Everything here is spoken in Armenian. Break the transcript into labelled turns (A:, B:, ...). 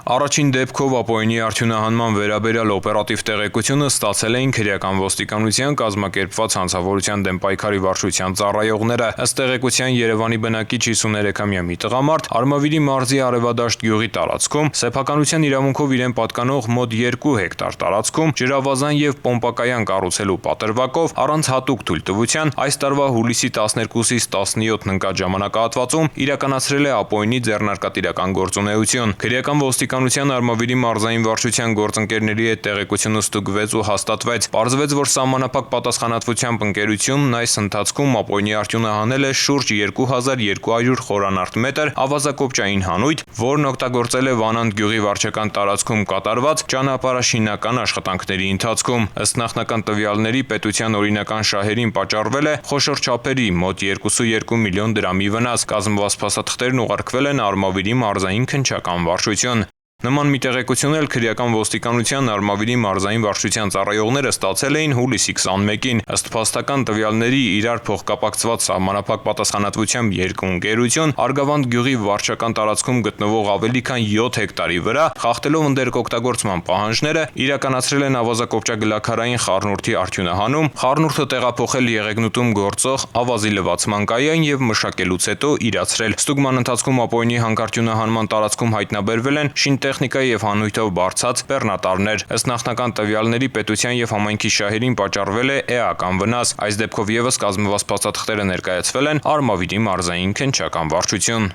A: Առաջին դեպքով ապօրինի արդյունահանման վերաբերյալ օպերատիվ տեղեկությունը ստացել էին քրեական ոստիկանության կազմակերպված հանցավորության դեմ պայքարի վարչության ծառայողները։ Ըստ տեղեկության Երևանի բնակիչ 53-ամյա մի տղամարդ Արմավիրի մարզի Արևադաշտ գյուղի տարածքում սեփականության իրավունքով իրեն պատկանող մոտ 2 հեկտար տարածքում ջրավազան եւ պոմպակայան կառուցելու պատրվակով առանց հատուկ թույլտվության այս տարվա հուլիսի 12-ից 17-ն ընկած ժամանակահատվածում իրականացրել է ապօրինի ձեռնարկատիրական գործունեություն։ Քրեական ոստիկանության Արմավիրի մարզային վարչության գործընկերների հետ տեղեկությունը ստուգվեց ու հաստատվեց։ Պարզվեց, որ սահմանափակ պատասխանատվությամբ ընկերությունն այս ընթացքում ապօրինի արդյունահանել է շուրջ 2200 խորանարդ մետր ավազակոպճային հանույթ, որն օգտագործել է Վանանդ գյուղի վարչական տարածքում կատարված ճանապարհաշինական աշխատանքների ընթացքում։ Ըստ նախնական տվյալների պետության օրինական շահերին պատճառվել է խոշոր չափերի մոտ 2.2 միլիոն դրամի վնաս։ Կազմված փաստաթղթերն ուղարկվել են Արմավիրի մարզային քննչական վարչություն։ Նման մի տեղեկություն էլ քրեական ոստիկանության Արմավիրի մարզային վարչության ծառայողները ստացել էին հուլիսի 21-ին։ Ըստ փաստական տվյալների իրար փոխկապակցված սահմանափակ պատասխանատվությամբ երկու ընկերություն Արգավանդ գյուղի վարչական տարածքում գտնվող ավելի քան 7 հեկտարի վրա խախտելով ընդերկօգտագործման պահանջները իրականացրել են ավազակոպճագլաքարային խառնուրդի արդյունահանում, խառնուրդը տեղափոխել եղեգնուտում գործող ավազի լվացման կայան եւ մշակելուց հետո իրացրել։ Ստուգման ընթացքում ապօրինի հանքարդյունահանման տարածքում հայտնաբերվել են շինտեխնիկայի եւ հանույթով բարձած բեռնատարներ։ Ըստ նախնական տվյալների պետության եւ համայնքի շահերին պատճառվել է էական վնաս։ Այս դեպքով եւս կազմված փաստաթղթերը ներկայացվել են Արմավիրի մարզային քննչական վարչություն։